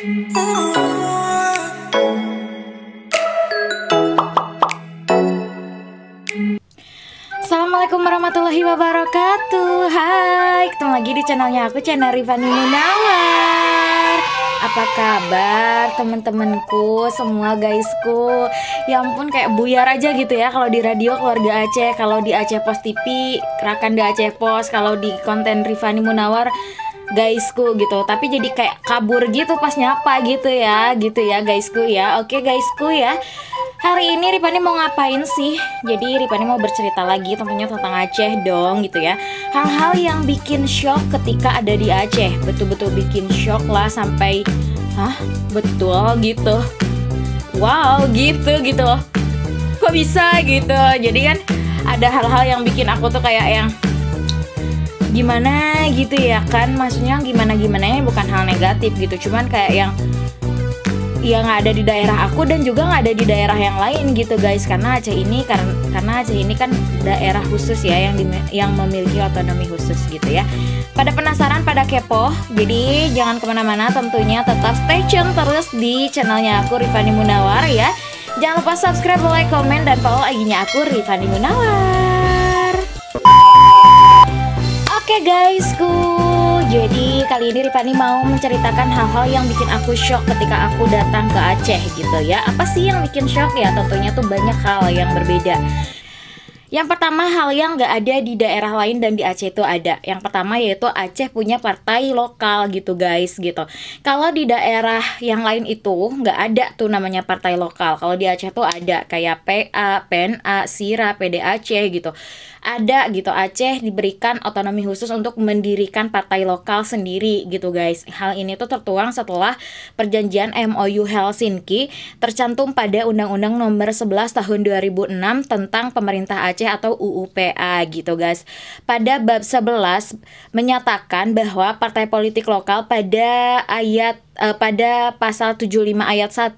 Assalamualaikum warahmatullahi wabarakatuh. Hai, ketemu lagi di channelnya aku, channel Rifani Munawar. Apa kabar temen-temenku semua, guysku? Ya ampun, kayak buyar aja gitu ya kalau di radio keluarga Aceh, kalau di Aceh Post TV Rakanda Aceh Post, kalau di konten Rifani Munawar guysku gitu. Tapi jadi kayak kabur gitu pas nyapa gitu ya guysku ya. Oke guysku ya, hari ini Rifani mau ngapain sih? Jadi Rifani mau bercerita lagi tentunya tentang Aceh dong gitu ya. Hal-hal yang bikin shock ketika ada di Aceh. Betul-betul bikin shock lah, sampai hah? Betul gitu. Wow gitu loh. Kok bisa gitu? Jadi kan ada hal-hal yang bikin aku tuh kayak yang gimana gitu ya kan. Maksudnya gimana-gimananya bukan hal negatif gitu. Cuman kayak yang nggak ada di daerah aku dan juga nggak ada di daerah yang lain gitu guys. Karena Aceh ini karena Aceh ini kan daerah khusus ya, yang memiliki otonomi khusus gitu ya. Pada penasaran, pada kepo, jadi jangan kemana-mana, tentunya tetap stay tune terus di channelnya aku, Rifani Munawar ya. Jangan lupa subscribe, like, komen, dan follow IG-nya aku, Rifani Munawar. Oke guysku, jadi kali ini Rifani mau menceritakan hal-hal yang bikin aku shock ketika aku datang ke Aceh gitu ya. Apa sih yang bikin shock ya? Tentunya tuh banyak hal yang berbeda. Yang pertama, hal yang gak ada di daerah lain dan di Aceh itu ada. Yang pertama yaitu Aceh punya partai lokal gitu guys gitu. Kalau di daerah yang lain itu gak ada tuh namanya partai lokal. Kalau di Aceh tuh ada kayak PA, PNA, SIRA, PD Aceh gitu. Ada gitu, Aceh diberikan otonomi khusus untuk mendirikan partai lokal sendiri gitu guys. Hal ini tuh tertuang setelah perjanjian MOU Helsinki, tercantum pada Undang-Undang Nomor 11 Tahun 2006 tentang Pemerintah Aceh atau UUPA gitu guys. Pada bab 11 menyatakan bahwa partai politik lokal pada pasal 75 ayat 1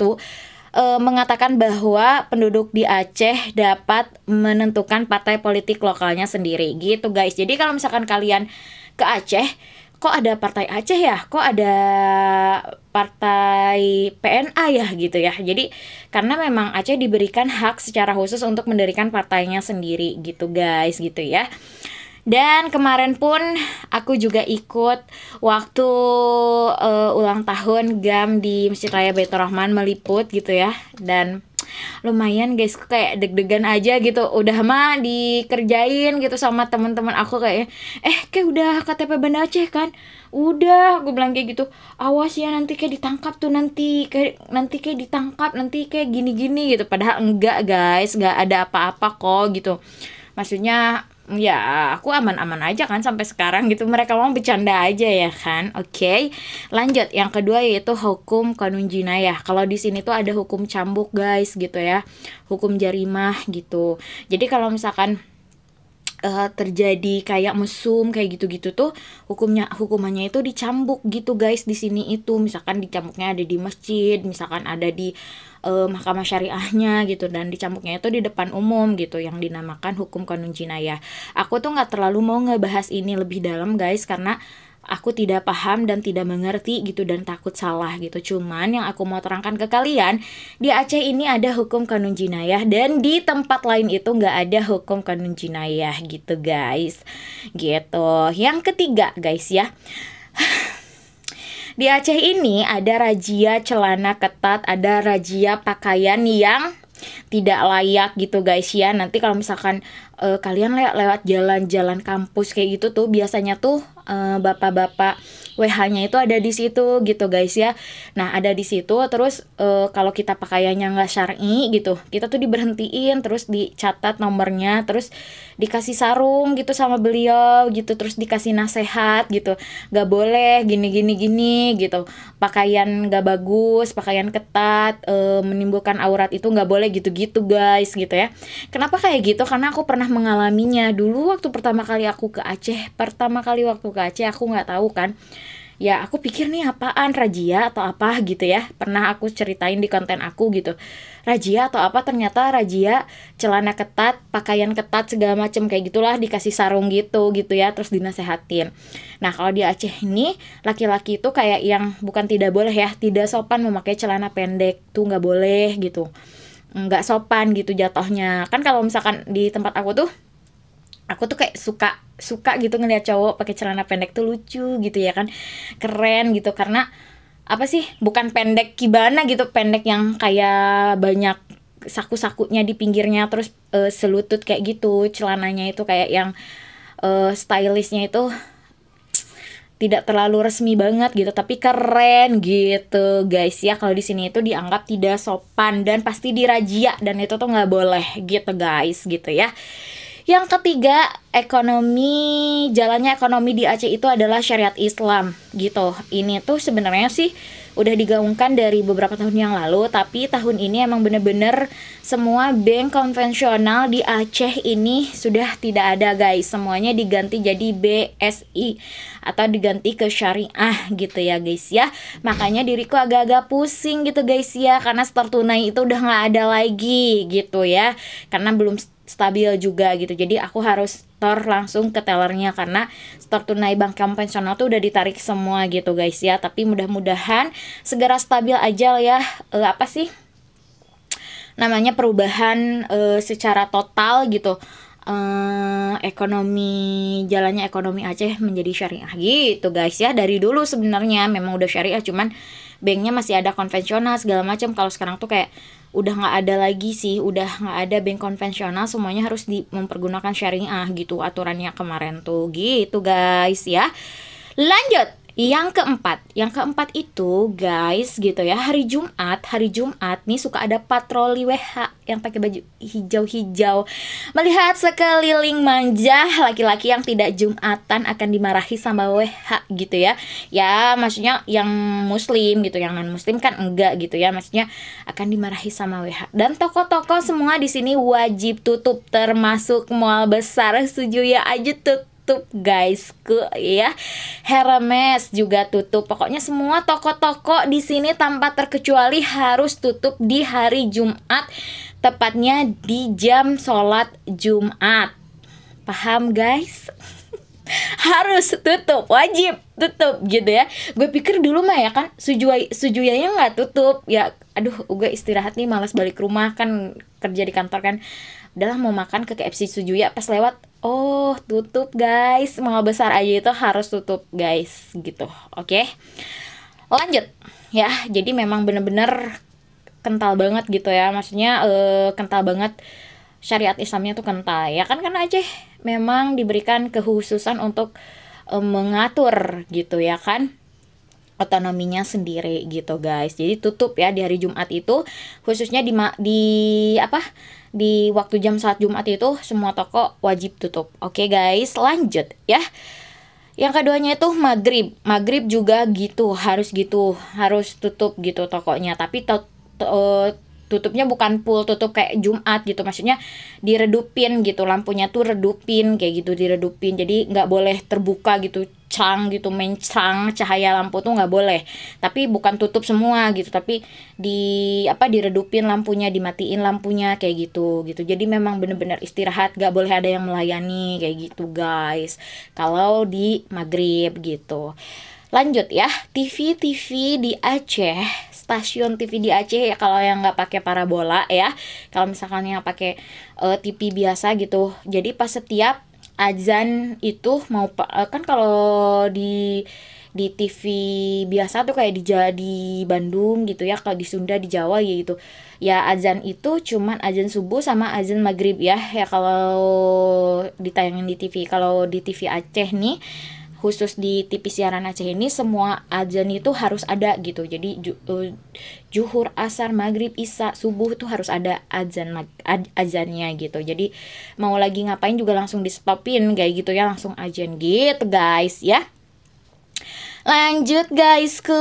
mengatakan bahwa penduduk di Aceh dapat menentukan partai politik lokalnya sendiri gitu guys. Jadi kalau misalkan kalian ke Aceh, kok ada partai Aceh ya? Kok ada partai PNA ya gitu ya. Jadi karena memang Aceh diberikan hak secara khusus untuk mendirikan partainya sendiri gitu guys gitu ya. Dan kemarin pun aku juga ikut waktu ulang tahun GAM di Masjid Raya Baitur Rahman meliput gitu ya. Dan lumayan guys, kayak deg-degan aja gitu. Udah mah dikerjain gitu sama teman-teman aku kayak kayak udah KTP Banda Aceh kan. Udah, gue bilang kayak gitu. Awas ya nanti kayak ditangkap tuh, nanti kayak ditangkap, nanti kayak gini-gini gitu. Padahal enggak guys, enggak ada apa-apa kok gitu. Maksudnya ya aku aman-aman aja kan sampai sekarang gitu. Mereka mau bercanda aja ya kan. Oke, lanjut. Yang kedua yaitu hukum kanun jinayah. Kalau di sini tuh ada hukum cambuk guys gitu ya, hukum jarimah gitu. Jadi kalau misalkan terjadi kayak mesum kayak gitu-gitu tuh hukumannya itu dicambuk gitu guys. Di sini itu misalkan dicambuknya ada di masjid, misalkan ada di mahkamah syariahnya gitu, dan dicambuknya itu di depan umum gitu, yang dinamakan hukum kanun jinayah. Aku tuh nggak terlalu mau ngebahas ini lebih dalam guys, karena aku tidak paham dan tidak mengerti gitu, dan takut salah gitu. Cuman yang aku mau terangkan ke kalian, di Aceh ini ada hukum kanun jinayah, dan di tempat lain itu nggak ada hukum kanun jinayah gitu guys gitu. Yang ketiga guys ya, di Aceh ini ada razia celana ketat, ada razia pakaian yang tidak layak gitu guys ya. Nanti kalau misalkan kalian lewat jalan-jalan kampus kayak gitu tuh, biasanya tuh bapak-bapak WH-nya itu ada di situ gitu guys ya. Nah ada di situ, terus kalau kita pakaiannya nggak syar'i gitu, kita tuh diberhentiin, terus dicatat nomornya, terus dikasih sarung gitu sama beliau gitu, terus dikasih nasihat gitu, nggak boleh gini gitu, pakaian nggak bagus, pakaian ketat, menimbulkan aurat itu nggak boleh gitu guys gitu ya. Kenapa kayak gitu? Karena aku pernah mengalaminya dulu waktu pertama kali waktu ke Aceh aku nggak tahu kan. Ya aku pikir nih apaan, razia atau apa gitu ya. Pernah aku ceritain di konten aku gitu. Razia atau apa, ternyata razia celana ketat, pakaian ketat segala macem kayak gitulah, dikasih sarung gitu ya, terus dinasehatin. Nah, kalau di Aceh ini laki-laki itu kayak yang bukan tidak boleh ya, tidak sopan memakai celana pendek tuh nggak boleh gitu. Nggak sopan gitu jatuhnya. Kan kalau misalkan di tempat aku tuh kayak suka suka gitu ngeliat cowok pakai celana pendek tuh lucu gitu ya kan, keren gitu. Karena apa sih, bukan pendek kibana gitu, pendek yang kayak banyak saku-sakunya di pinggirnya, terus selutut kayak gitu. Celananya itu kayak yang stylishnya itu tidak terlalu resmi banget gitu, tapi keren gitu guys ya. Kalau di sini itu dianggap tidak sopan dan pasti dirazia, dan itu tuh nggak boleh gitu guys gitu ya. Yang ketiga, ekonomi. Jalannya ekonomi di Aceh itu adalah syariat Islam gitu. Ini tuh sebenarnya sih udah digaungkan dari beberapa tahun yang lalu, tapi tahun ini emang bener-bener semua bank konvensional di Aceh ini sudah tidak ada guys. Semuanya diganti jadi BSI atau diganti ke syariah gitu ya guys ya. Makanya diriku agak-agak pusing gitu guys ya, karena store tunai itu udah nggak ada lagi gitu ya, karena belum stabil juga gitu. Jadi aku harus store langsung ke tellernya, karena store tunai bank konvensional tuh udah ditarik semua gitu guys ya. Tapi mudah-mudahan segera stabil aja ya, apa sih namanya, perubahan secara total gitu. Jalannya ekonomi Aceh menjadi syariah gitu guys ya. Dari dulu sebenarnya memang udah syariah, cuman banknya masih ada konvensional segala macam. Kalau sekarang tuh kayak udah nggak ada lagi sih, udah nggak ada bank konvensional, semuanya harus mempergunakan syariah gitu aturannya kemarin tuh gitu guys ya. Lanjut, yang keempat itu guys gitu ya, hari Jumat nih suka ada patroli WH yang pakai baju hijau-hijau. Melihat sekeliling manja, laki-laki yang tidak Jumatan akan dimarahi sama WH gitu ya. Ya maksudnya yang muslim gitu, yang non muslim kan enggak gitu ya, maksudnya akan dimarahi sama WH. Dan toko-toko semua di sini wajib tutup, termasuk mall besar Sujuya aja tutup guys ya. Hermes juga tutup. Pokoknya semua toko-toko di sini tanpa terkecuali harus tutup di hari Jumat, tepatnya di jam sholat Jumat. Paham guys? Harus tutup, wajib tutup gitu ya. Gue pikir dulu mah ya kan Sujuyanya nggak tutup ya. Aduh, gue istirahat nih, malas balik rumah kan, kerja di kantor kan. Udahlah mau makan ke KFC Sujuya, pas lewat, oh tutup guys, mall besar aja itu harus tutup guys gitu. Oke, lanjut ya. Jadi memang bener-bener kental banget gitu ya, maksudnya kental banget, syariat Islamnya tuh kental ya kan, karena Aceh memang diberikan kekhususan untuk mengatur gitu ya kan, otonominya sendiri gitu guys. Jadi tutup ya di hari Jumat itu, khususnya di waktu jam saat Jumat itu semua toko wajib tutup. Oke guys, lanjut ya. Yang keduanya itu maghrib juga gitu, harus tutup gitu tokonya. Tapi tutupnya bukan full tutup kayak Jumat gitu, maksudnya diredupin gitu, lampunya tuh redupin kayak gitu, diredupin. Jadi nggak boleh terbuka gitu, mencang cahaya lampu tuh nggak boleh. Tapi bukan tutup semua gitu, tapi diredupin lampunya, dimatiin lampunya kayak gitu. Jadi memang bener-bener istirahat, nggak boleh ada yang melayani kayak gitu guys kalau di maghrib gitu. Lanjut ya, TV di Aceh, stasiun TV di Aceh ya, kalau yang nggak pakai parabola ya, kalau misalkan yang pakai TV biasa gitu. Jadi pas setiap azan itu kan kalau di TV biasa tuh kayak di Bandung gitu ya, kalau di Sunda, di Jawa ya gitu. Ya azan itu cuman azan subuh sama azan maghrib ya kalau ditayangin di TV. Kalau di TV Aceh nih, khusus di TV siaran Aceh ini, semua azan itu harus ada gitu. Jadi zuhur, asar, maghrib, isya, subuh itu harus ada azannya gitu. Jadi mau lagi ngapain juga langsung di stopin kayak gitu ya, langsung azan gitu guys ya. Lanjut guysku,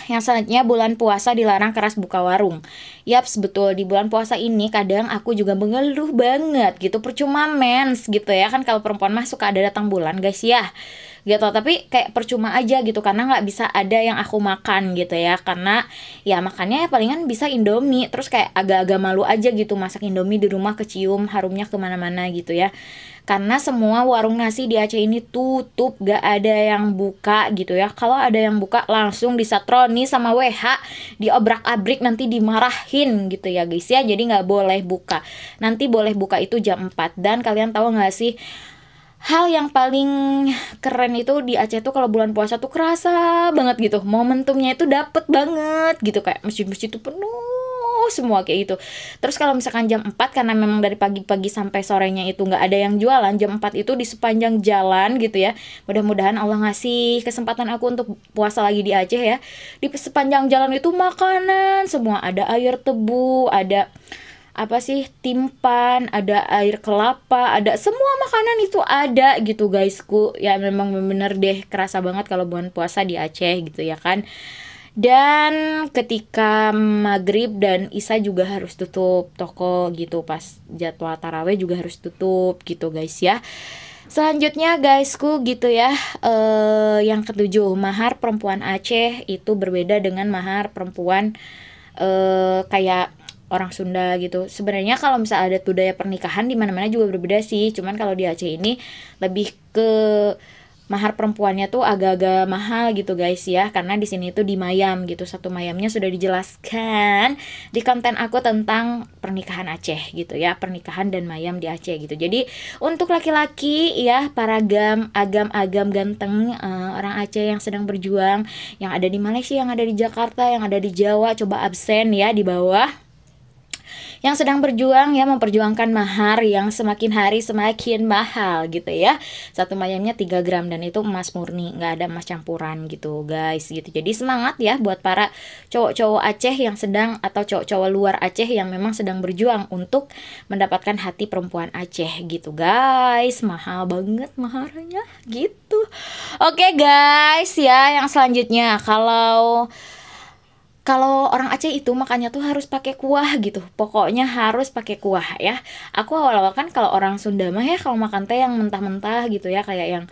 yang selanjutnya bulan puasa dilarang keras buka warung. Yaps, betul, di bulan puasa ini kadang aku juga mengeluh banget gitu, percuma mens gitu ya. Kan kalau perempuan mah suka ada datang bulan guys ya gitu, tapi kayak percuma aja gitu karena nggak bisa ada yang aku makan gitu ya, karena ya makannya ya palingan bisa Indomie, terus kayak agak-agak malu aja gitu masak Indomie di rumah kecium harumnya kemana-mana gitu ya, karena semua warung nasi di Aceh ini tutup, gak ada yang buka gitu ya. Kalau ada yang buka langsung disatroni sama WH, diobrak-abrik, nanti dimarahin gitu ya guys ya. Jadi gak boleh buka, nanti boleh buka itu jam 4. Dan kalian tahu gak sih, hal yang paling keren itu di Aceh tuh kalau bulan puasa tuh kerasa banget gitu, momentumnya itu dapet banget gitu, kayak masjid-masjid tuh penuh semua kayak gitu. Terus kalau misalkan jam 4, karena memang dari pagi-pagi sampai sorenya itu nggak ada yang jualan, jam 4 itu di sepanjang jalan gitu ya, mudah-mudahan Allah ngasih kesempatan aku untuk puasa lagi di Aceh ya, di sepanjang jalan itu makanan semua, ada air tebu, ada apa sih, timpan, ada air kelapa, ada semua makanan itu ada gitu guysku. Ya memang bener deh kerasa banget kalau bulan puasa di Aceh gitu ya kan. Dan ketika maghrib dan isya juga harus tutup toko gitu, pas jadwal taraweh juga harus tutup gitu guys ya. Selanjutnya guysku gitu ya, yang ketujuh, mahar perempuan Aceh itu berbeda dengan mahar perempuan kayak orang Sunda gitu. Sebenarnya kalau misalnya ada budaya pernikahan di mana-mana juga berbeda sih. Cuman kalau di Aceh ini lebih ke mahar perempuannya tuh agak-agak mahal gitu guys ya, karena di sini tuh di mayam gitu. Satu mayamnya sudah dijelaskan di konten aku tentang pernikahan Aceh gitu ya, pernikahan dan mayam di Aceh gitu. Jadi untuk laki-laki ya, para agam ganteng orang Aceh yang sedang berjuang, yang ada di Malaysia, yang ada di Jakarta, yang ada di Jawa, coba absen ya di bawah, yang sedang berjuang ya, memperjuangkan mahar yang semakin hari semakin mahal gitu ya. Satu mayamnya 3 gram dan itu emas murni, nggak ada emas campuran gitu guys gitu. Jadi semangat ya buat para cowok-cowok Aceh yang sedang, atau cowok-cowok luar Aceh yang memang sedang berjuang untuk mendapatkan hati perempuan Aceh gitu guys. Mahal banget maharnya gitu. Oke guys ya, yang selanjutnya, kalau orang Aceh itu makannya tuh harus pakai kuah gitu. Pokoknya harus pakai kuah ya. Aku awal-awal kan kalau orang Sunda mah ya, kalau makan teh yang mentah-mentah gitu ya, kayak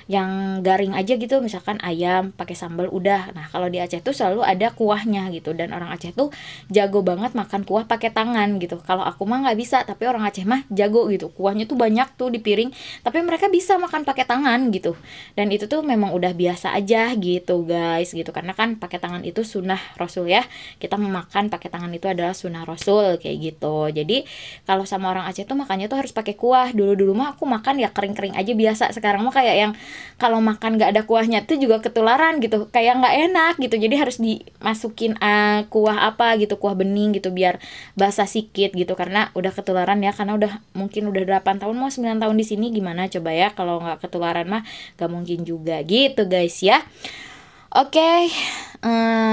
yang garing aja gitu, misalkan ayam pakai sambal udah. Nah, kalau di Aceh tuh selalu ada kuahnya gitu, dan orang Aceh tuh jago banget makan kuah pakai tangan gitu. Kalau aku mah nggak bisa, tapi orang Aceh mah jago gitu. Kuahnya tuh banyak tuh di piring, tapi mereka bisa makan pakai tangan gitu. Dan itu tuh memang udah biasa aja gitu, guys, gitu. Karena kan pakai tangan itu sunnah Rasul ya. Kita memakan pakai tangan itu adalah sunnah Rasul kayak gitu. Jadi, kalau sama orang Aceh tuh makannya tuh harus pakai kuah. Dulu-dulu mah aku makan ya kering-kering aja biasa. Sekarang mah kayak yang kalau makan gak ada kuahnya tuh juga ketularan gitu, kayak gak enak gitu. Jadi harus dimasukin kuah apa gitu, kuah bening gitu, biar basah sikit gitu, karena udah ketularan ya. Karena mungkin udah 8 tahun mau 9 tahun di sini, gimana coba ya kalau gak ketularan mah gak mungkin juga gitu guys ya. Oke,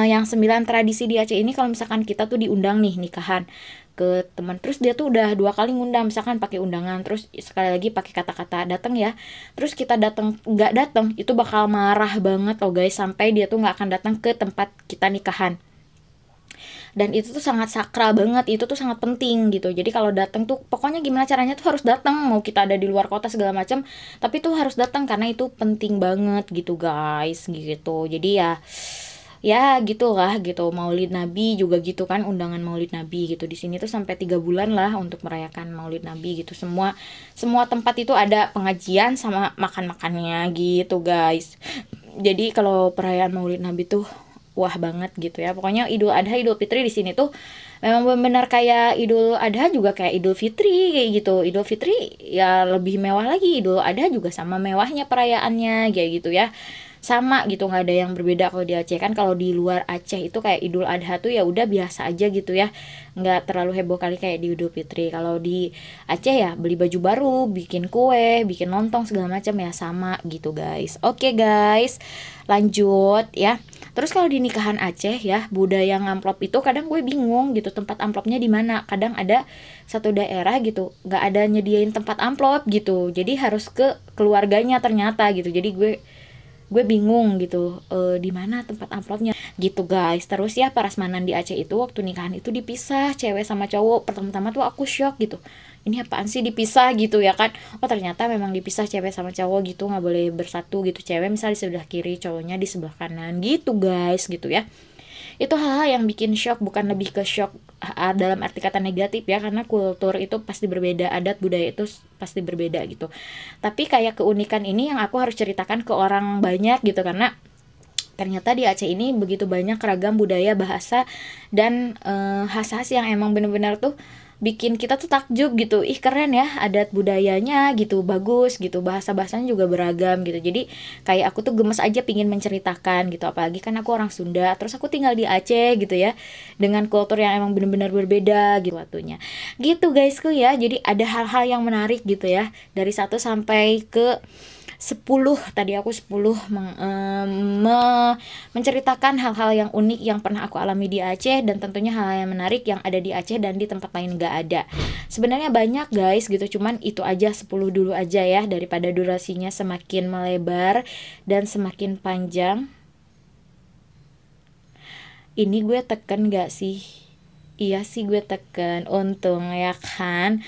yang 9 tradisi di Aceh ini, kalau misalkan kita tuh diundang nih nikahan ke teman, terus dia tuh udah 2 kali ngundang, misalkan pakai undangan, terus sekali lagi pakai kata-kata datang ya, terus kita nggak datang, itu bakal marah banget loh guys, sampai dia tuh nggak akan datang ke tempat kita nikahan. Dan itu tuh sangat sakral banget, itu tuh sangat penting gitu. Jadi kalau datang tuh pokoknya gimana caranya tuh harus datang, mau kita ada di luar kota segala macam, tapi tuh harus datang karena itu penting banget gitu guys gitu. Jadi ya gitulah gitu. Maulid Nabi juga gitu kan, undangan Maulid Nabi gitu. Di sini tuh sampai 3 bulan lah untuk merayakan Maulid Nabi gitu. Semua tempat itu ada pengajian sama makan-makannya gitu guys. Jadi kalau perayaan Maulid Nabi tuh wah banget gitu ya. Pokoknya Idul Adha, Idul Fitri di sini tuh memang benar kayak Idul Adha juga kayak Idul Fitri kayak gitu. Idul Fitri ya lebih mewah lagi, Idul Adha juga sama mewahnya perayaannya kayak gitu ya. Sama gitu, nggak ada yang berbeda kalau di Aceh kan. Kalau di luar Aceh itu kayak Idul Adha tuh ya udah biasa aja gitu ya, nggak terlalu heboh kali kayak di Idul Fitri. Kalau di Aceh ya beli baju baru, bikin kue, bikin lontong segala macam ya, sama gitu guys. Oke guys, lanjut ya. Terus kalau di nikahan Aceh ya, budaya ngamplop itu kadang gue bingung gitu, tempat amplopnya di mana. Kadang ada satu daerah gitu nggak ada nyediain tempat amplop gitu, jadi harus ke keluarganya ternyata gitu. Jadi gue gue bingung gitu, di mana tempat amplopnya gitu guys. Terus ya prasmanan di Aceh itu waktu nikahan itu dipisah cewek sama cowok. Pertama-tama tuh aku shock gitu, ini apaan sih dipisah gitu ya kan. Oh ternyata memang dipisah cewek sama cowok gitu, nggak boleh bersatu gitu, cewek misalnya di sebelah kiri, cowoknya di sebelah kanan gitu guys gitu ya. Itu hal-hal yang bikin shock, bukan lebih ke shock dalam arti kata negatif ya, karena kultur itu pasti berbeda, adat budaya itu pasti berbeda gitu. Tapi kayak keunikan ini yang aku harus ceritakan ke orang banyak gitu, karena ternyata di Aceh ini begitu banyak ragam budaya, bahasa, dan khas-khas yang emang bener-bener tuh bikin kita tuh takjub gitu. Ih keren ya adat budayanya gitu, bagus gitu, bahasa-bahasanya juga beragam gitu. Jadi kayak aku tuh gemes aja pingin menceritakan gitu. Apalagi kan aku orang Sunda, terus aku tinggal di Aceh gitu ya, dengan kultur yang emang bener-bener berbeda gitu waktunya. Gitu guysku ya. Jadi ada hal-hal yang menarik gitu ya, dari 1 sampai ke 10. Tadi aku 10 menceritakan hal-hal yang unik yang pernah aku alami di Aceh, dan tentunya hal yang menarik yang ada di Aceh dan di tempat lain gak ada. Sebenarnya banyak guys gitu, cuman itu aja 10 dulu aja ya, daripada durasinya semakin melebar dan semakin panjang. Ini gue teken gak sih? Iya sih gue teken, untung ya kan.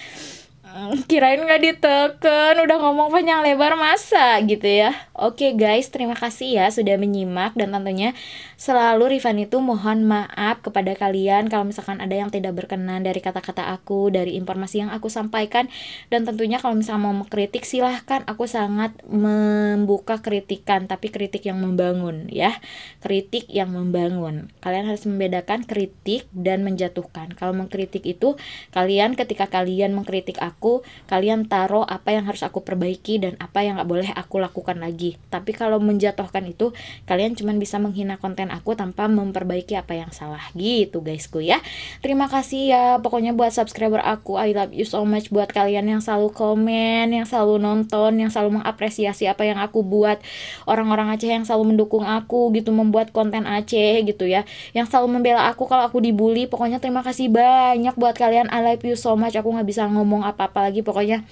Kirain nggak diteken, udah ngomong panjang lebar masa gitu ya. Oke guys, terima kasih ya sudah menyimak, dan tentunya selalu Rifani itu mohon maaf kepada kalian kalau misalkan ada yang tidak berkenan dari kata-kata aku, dari informasi yang aku sampaikan. Dan tentunya kalau misalkan mau mengkritik silahkan, aku sangat membuka kritikan, tapi kritik yang membangun ya, kritik yang membangun. Kalian harus membedakan kritik dan menjatuhkan. Kalau mengkritik itu kalian, ketika kalian mengkritik aku, kalian taruh apa yang harus aku perbaiki dan apa yang gak boleh aku lakukan lagi. Tapi kalau menjatuhkan itu, kalian cuma bisa menghina konten aku tanpa memperbaiki apa yang salah gitu guysku ya. Terima kasih ya pokoknya buat subscriber aku, I love you so much. Buat kalian yang selalu komen, yang selalu nonton, yang selalu mengapresiasi apa yang aku buat, orang-orang Aceh yang selalu mendukung aku gitu, membuat konten Aceh gitu ya, yang selalu membela aku kalau aku dibully. Pokoknya terima kasih banyak buat kalian, I love you so much. Aku gak bisa ngomong apa-apa lagi, pokoknya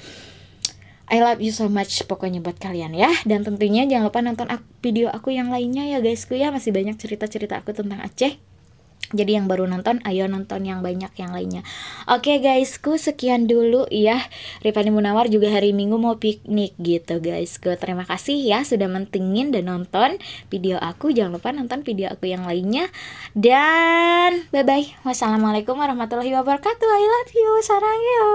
I love you so much pokoknya buat kalian ya. Dan tentunya jangan lupa nonton video aku yang lainnya ya guysku ya, masih banyak cerita-cerita aku tentang Aceh. Jadi yang baru nonton, ayo nonton yang banyak yang lainnya. Oke guysku, sekian dulu ya. Rifani Munawar juga hari Minggu mau piknik gitu guysku. Terima kasih ya sudah mentingin dan nonton video aku. Jangan lupa nonton video aku yang lainnya. Dan bye-bye. Wassalamualaikum warahmatullahi wabarakatuh. I love you. Sarang yo.